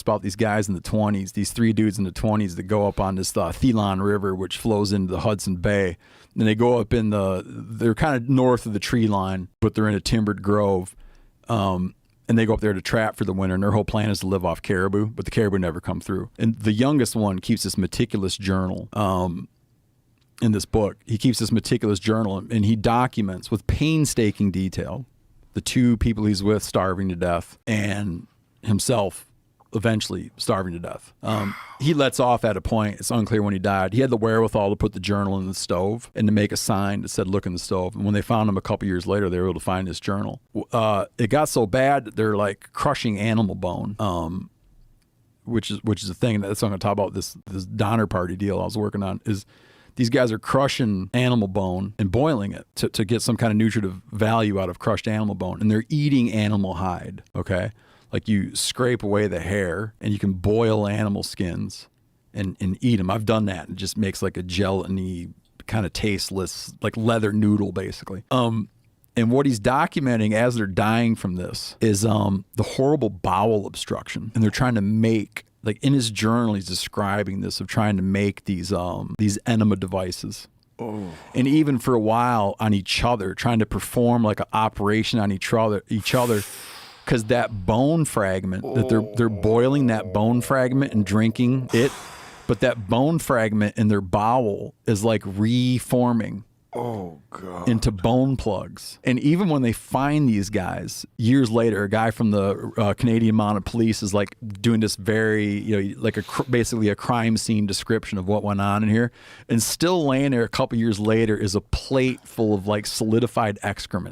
about these guys in the 20s, these 3 dudes in the 20s that go up on this Thelon River, which flows into the Hudson Bay. And they go up they're kind of north of the tree line, but they're in a timbered grove. And they go up there to trap for the winter, and their whole plan is to live off caribou, but the caribou never come through. And the youngest one keeps this meticulous journal. In this book, he keeps this meticulous journal, and he documents with painstaking detail the 2 people he's with starving to death and himself eventually starving to death. He lets off at a point, it's unclear when he died. He had the wherewithal to put the journal in the stove and to make a sign that said, look in the stove. And when they found him a couple years later, they were able to find his journal. It got so bad that they're like crushing animal bone, which is a thing that's what I'm going to talk about. This Donner Party deal I was working on is these guys are crushing animal bone and boiling it to get some kind of nutritive value out of crushed animal bone. And they're eating animal hide, okay? Like you scrape away the hair and you can boil animal skins and eat them. I've done that. It just makes like a gelatiny kind of tasteless, like leather noodle basically. And what he's documenting as they're dying from this is the horrible bowel obstruction. And they're trying to make, like in his journal, he's describing this of trying to make these enema devices. Oh. And even for a while on each other, trying to perform like an operation on each other, because that bone fragment that they're boiling that bone fragment and drinking it, but that bone fragment in their bowel is like reforming. Oh, God. Into bone plugs. And even when they find these guys, years later, a guy from the Canadian Mounted Police is like doing this very, like basically a crime scene description of what went on in here. And still laying there a couple years later is a plate full of like solidified excrement.